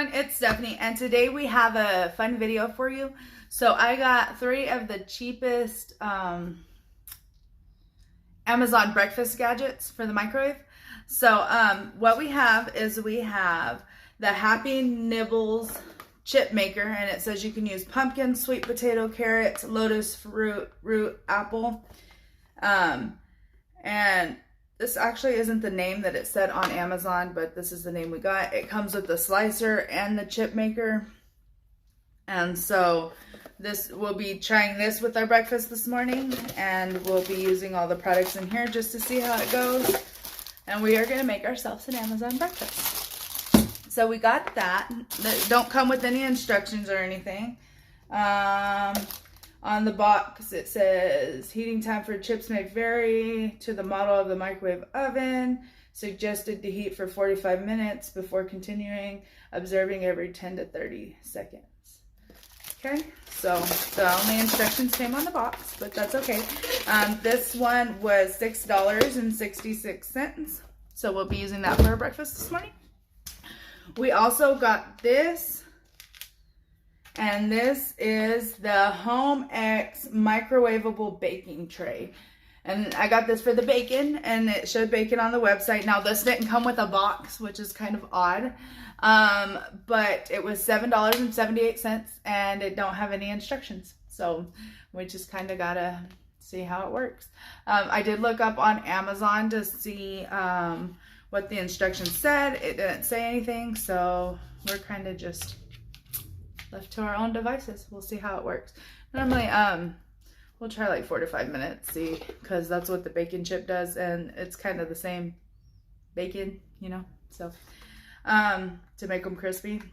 everyone, it's Stephanie, and today we have a fun video for you. So I got 3 of the cheapest Amazon breakfast gadgets for the microwave. So what we have is we have the Happy Nibbles chip maker, and it says you can use pumpkin, sweet potato, carrots, lotus fruit, root, apple, and this actually isn't the name that it said on Amazon, but this is the name we got. It comes with the slicer and the chip maker. And so we'll be trying this with our breakfast this morning, and we'll be using all the products in here just to see how it goes. And we are going to make ourselves an Amazon breakfast. So we got that. They don't come with any instructions or anything. On the box, it says, heating time for chips may vary to the model of the microwave oven. Suggested to heat for 45 minutes before continuing, observing every 10 to 30 seconds. Okay, so the only instructions came on the box, but that's okay. This one was $6.66. So we'll be using that for our breakfast this morning. We also got this. And this is the Home X Microwavable Baking Tray. And I got this for the bacon, and it showed bacon on the website. Now, this didn't come with a box, which is kind of odd. But it was $7.78, and it don't have any instructions. So we just kind of got to see how it works. I did look up on Amazon to see what the instructions said. It didn't say anything, so we're kind of just left to our own devices. We'll see how it works. Normally, we'll try like 4 to 5 minutes, see, because that's what the bacon chip does, and it's kind of the same bacon, you know, so to make them crispy.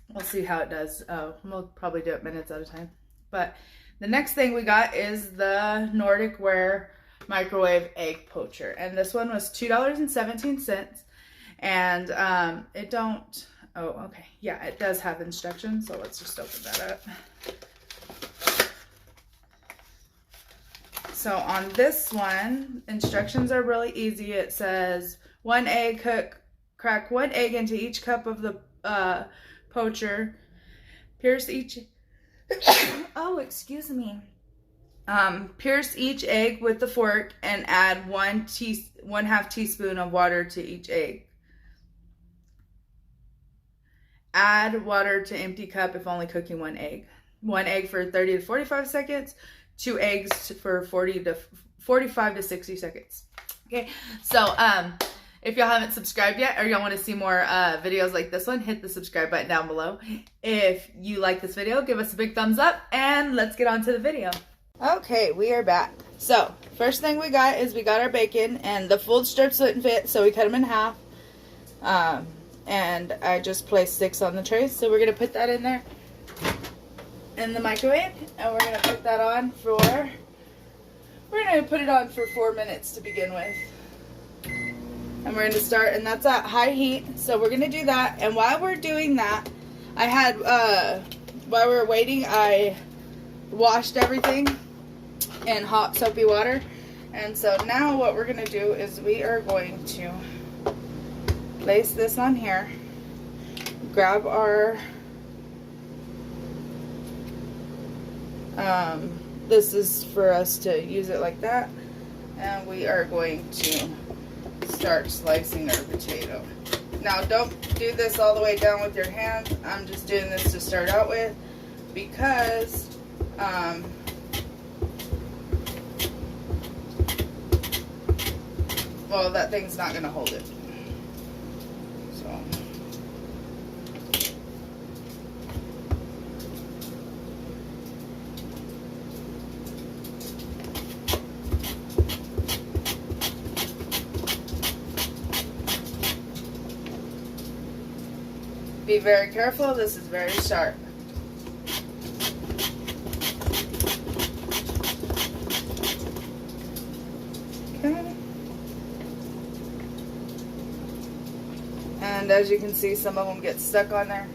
We'll see how it does. We'll probably do it minutes at a time. But the next thing we got is the Nordic Ware Microwave Egg Poacher, and this one was $2.17, and it don't. Oh, okay. Yeah, it does have instructions, so let's just open that up. So on this one, instructions are really easy. It says 1 egg, crack 1 egg into each cup of the poacher. Pierce each, oh, excuse me. Pierce each egg with the fork and add 1/2 teaspoon of water to each egg. Add water to empty cup if only cooking 1 egg. 1 egg for 30 to 45 seconds. 2 eggs for 45 to 60 seconds. Okay, so if y'all haven't subscribed yet, or y'all want to see more videos like this one, hit the subscribe button down below. If you like this video, give us a big thumbs up, and let's get on to the video. Okay, we are back. So first thing we got is we got our bacon, and the fold strips wouldn't fit, so we cut them in half. And I just placed 6 on the tray, so we're going to put that in there in the microwave, and we're going to put that on for, we're going to put it on for 4 minutes to begin with. And we're going to start, and that's at high heat, so we're going to do that. And while we're doing that, I had, while we were waiting, I washed everything in hot soapy water. And so now what we're going to do is we are going to place this on here, grab our, this is for us to use it like that, and we are going to start slicing our potato. Now don't do this all the way down with your hands. I'm just doing this to start out with because well, that thing's not going to hold it. Be very careful, this is very sharp. Okay. And as you can see, some of them get stuck on there.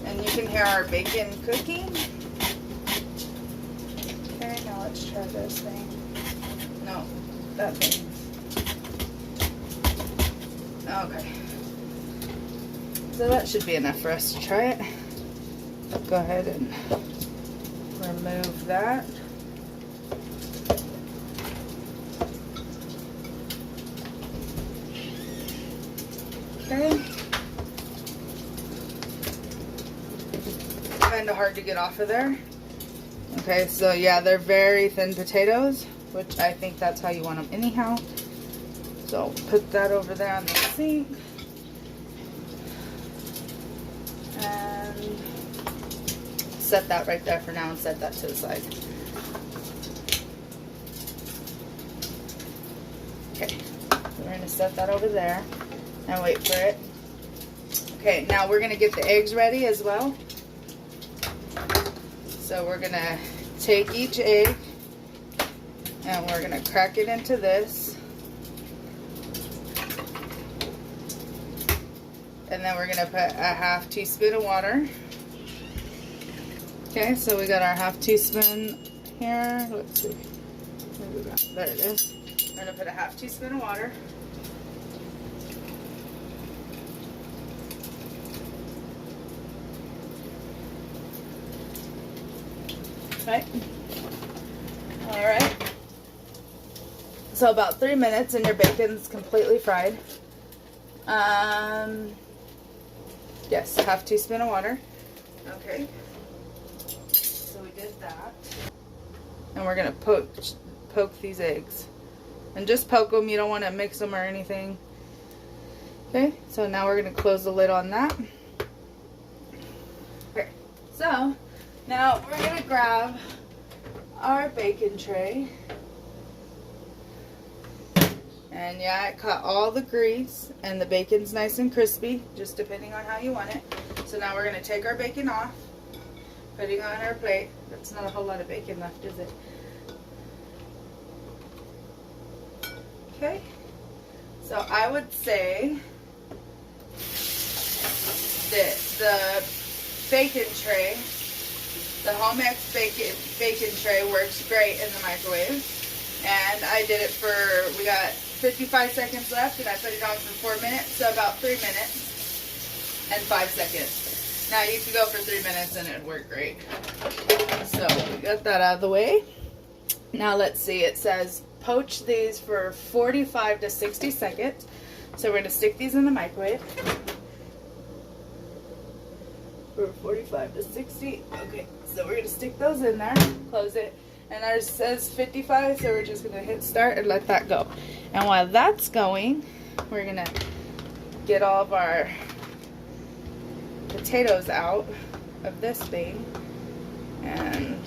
And you can hear our bacon cooking. Okay, now let's try this thing. No, that thing. Okay. So that should be enough for us to try it. Go ahead and remove that. Okay. Kind of hard to get off of there. Okay, so yeah, they're very thin potatoes, which I think that's how you want them anyhow. So put that over there on the sink. And set that right there for now and set that to the side. Okay, we're going to set that over there and wait for it. Okay, now we're going to get the eggs ready as well. So we're going to take each egg and we're going to crack it into this. And then we're going to put a half teaspoon of water. Okay, so we got our half teaspoon here. Let's see. Where we got? There it is. We're going to put a half teaspoon of water. Right. All right. So about 3 minutes and your bacon's completely fried. Yes, half teaspoon of water. Okay. So we did that. And we're gonna poke these eggs. And just poke them, you don't want to mix them or anything. Okay, so now we're gonna close the lid on that. Okay, so now we're going to grab our bacon tray. And yeah, it caught all the grease and the bacon's nice and crispy, just depending on how you want it. So now we're going to take our bacon off, putting on our plate. That's not a whole lot of bacon left, is it? Okay, so I would say that the bacon tray, the Home X bacon tray works great in the microwave. And I did it for, we got 55 seconds left and I put it on for 4 minutes, so about 3 minutes and 5 seconds. Now you can go for 3 minutes and it'd work great. So we got that out of the way. Now let's see, it says poach these for 45 to 60 seconds. So we're going to stick these in the microwave. For 45 to 60. Okay, so we're going to stick those in there, close it, and ours says 55, so we're just going to hit start and let that go. And while that's going, we're going to get all of our potatoes out of this thing, and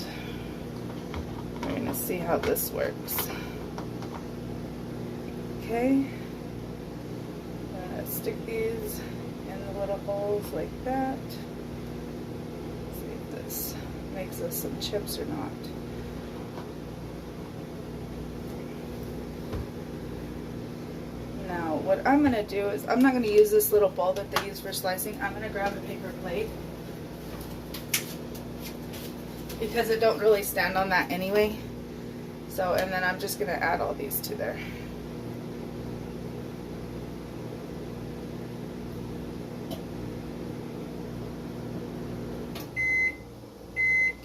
we're going to see how this works. Okay, stick these in the little holes like that. This makes us some chips or not. Now what I'm going to do is, I'm not going to use this little bowl that they use for slicing. I'm going to grab a paper plate because it don't really stand on that anyway. So, and then I'm just going to add all these to there.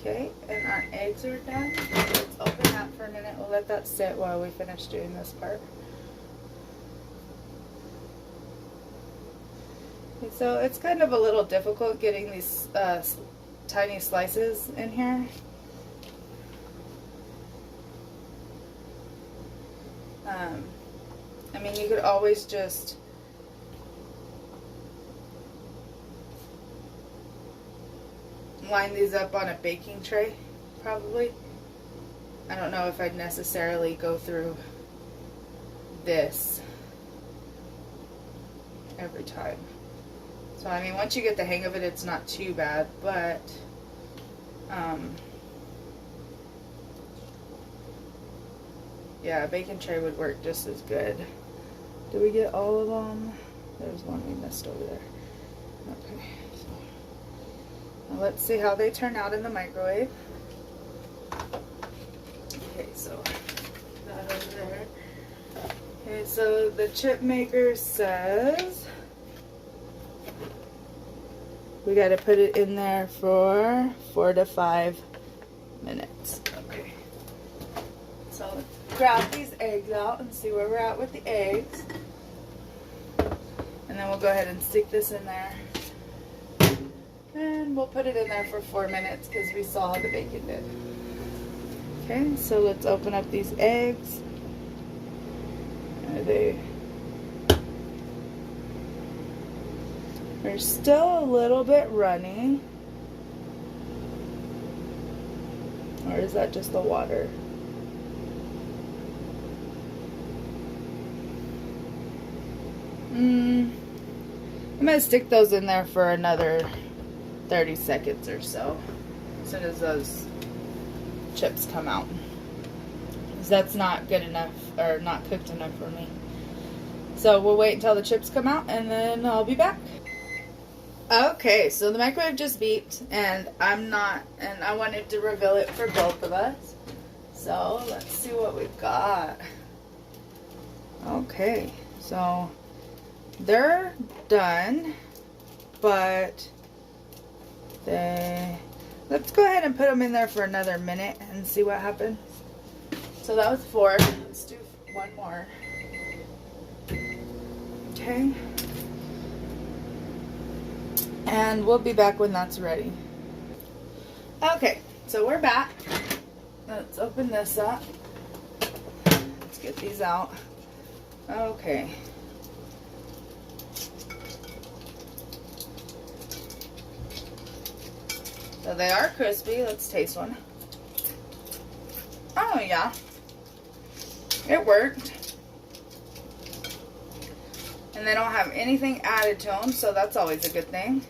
Okay, and our eggs are done. Let's open that for a minute. We'll let that sit while we finish doing this part. Okay, so it's kind of a little difficult getting these tiny slices in here. I mean, you could always just line these up on a baking tray, probably. I don't know if I'd necessarily go through this every time. So, I mean, once you get the hang of it, it's not too bad, but yeah, a baking tray would work just as good. Did we get all of them? There's one we missed over there. Okay. Now let's see how they turn out in the microwave. Okay, so that over there. Okay, so the chip maker says We got to put it in there for 4 to 5 minutes. Okay. So let's grab these eggs out and see where we're at with the eggs. And then we'll go ahead and stick this in there. And we'll put it in there for 4 minutes because we saw how the bacon did. Okay, so let's open up these eggs. They're still a little bit runny. Or is that just the water? I'm going to stick those in there for another 30 seconds or so. As soon as those chips come out. Because that's not good enough, or not cooked enough for me. So we'll wait until the chips come out and then I'll be back. Okay, so the microwave just beeped and I wanted to reveal it for both of us. So let's see what we've got. Okay, so they're done, but let's go ahead and put them in there for another minute and see what happens. So that was 4. Let's do one more. Okay. And we'll be back when that's ready. Okay, so we're back. Let's open this up. Let's get these out. Okay. So they are crispy. Let's taste one. Oh yeah, it worked. And they don't have anything added to them, so that's always a good thing.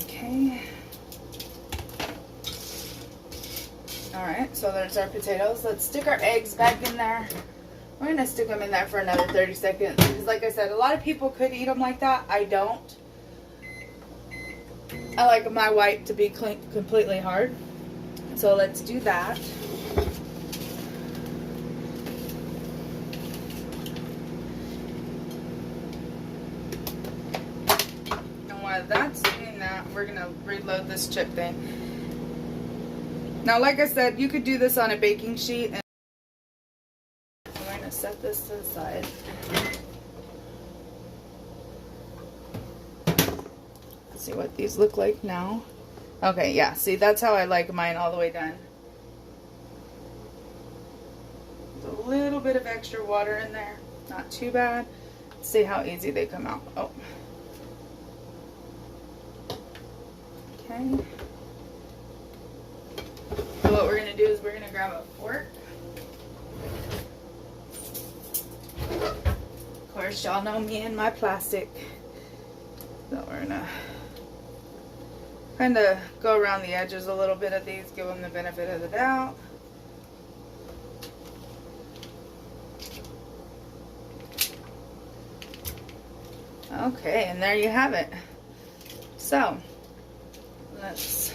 Okay. Alright, so there's our potatoes. Let's stick our eggs back in there. We're going to stick them in there for another 30 seconds. Because like I said, a lot of people could eat them like that. I don't. I like my white to be completely hard. So let's do that. And while that's doing that, we're going to reload this chip thing. Now, like I said, you could do this on a baking sheet. And we're going to set this to the side. See what these look like now. Okay, yeah, see, that's how I like mine all the way done. There's a little bit of extra water in there, not too bad. Let's see how easy they come out. Oh, okay. So what we're gonna do is we're gonna grab a fork. Of course, y'all know me and my plastic. So we're gonna kind of go around the edges a little bit of these, give them the benefit of the doubt. Okay, and there you have it. So, let's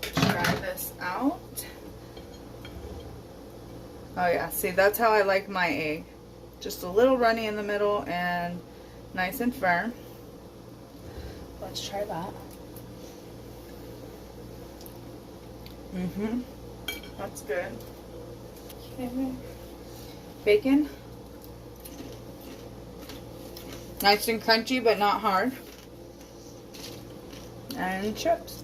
try this out. Oh yeah, see, that's how I like my egg. Just a little runny in the middle and nice and firm. Let's try that. That's good. Okay. Bacon. Nice and crunchy, but not hard. And chips.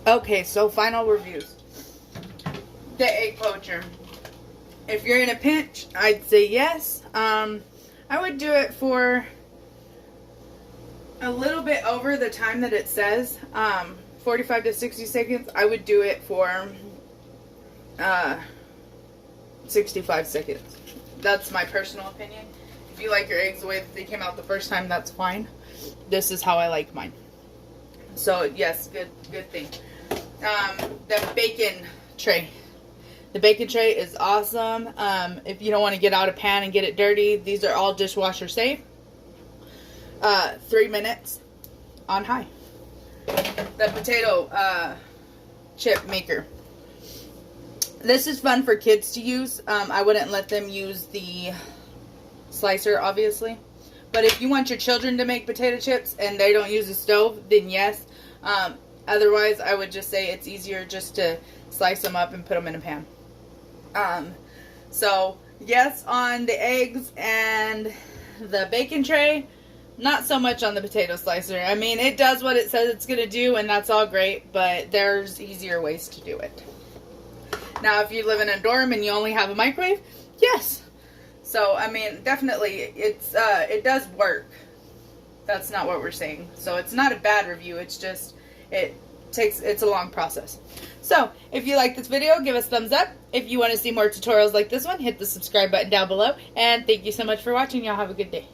Okay, so final reviews. The egg poacher. If you're in a pinch, I'd say yes. I would do it for a little bit over the time that it says, 45 to 60 seconds. I would do it for 65 seconds. That's my personal opinion. If you like your eggs the way that they came out the first time, that's fine. This is how I like mine. So yes, good thing. The bacon tray. The bacon tray is awesome. If you don't want to get out a pan and get it dirty, these are all dishwasher safe. 3 minutes on high. The potato chip maker. This is fun for kids to use. I wouldn't let them use the slicer, obviously. But if you want your children to make potato chips and they don't use a stove, then yes. Otherwise, I would just say it's easier just to slice them up and put them in a pan. So, yes on the eggs and the bacon tray. Not so much on the potato slicer. I mean, it does what it says it's going to do, and that's all great, but there's easier ways to do it. Now, if you live in a dorm and you only have a microwave, yes. So, I mean, definitely, it does work. That's not what we're saying. So, it's not a bad review. It's just, it's a long process. So, if you like this video, give us a thumbs up. If you want to see more tutorials like this one, hit the subscribe button down below. And thank you so much for watching. Y'all have a good day.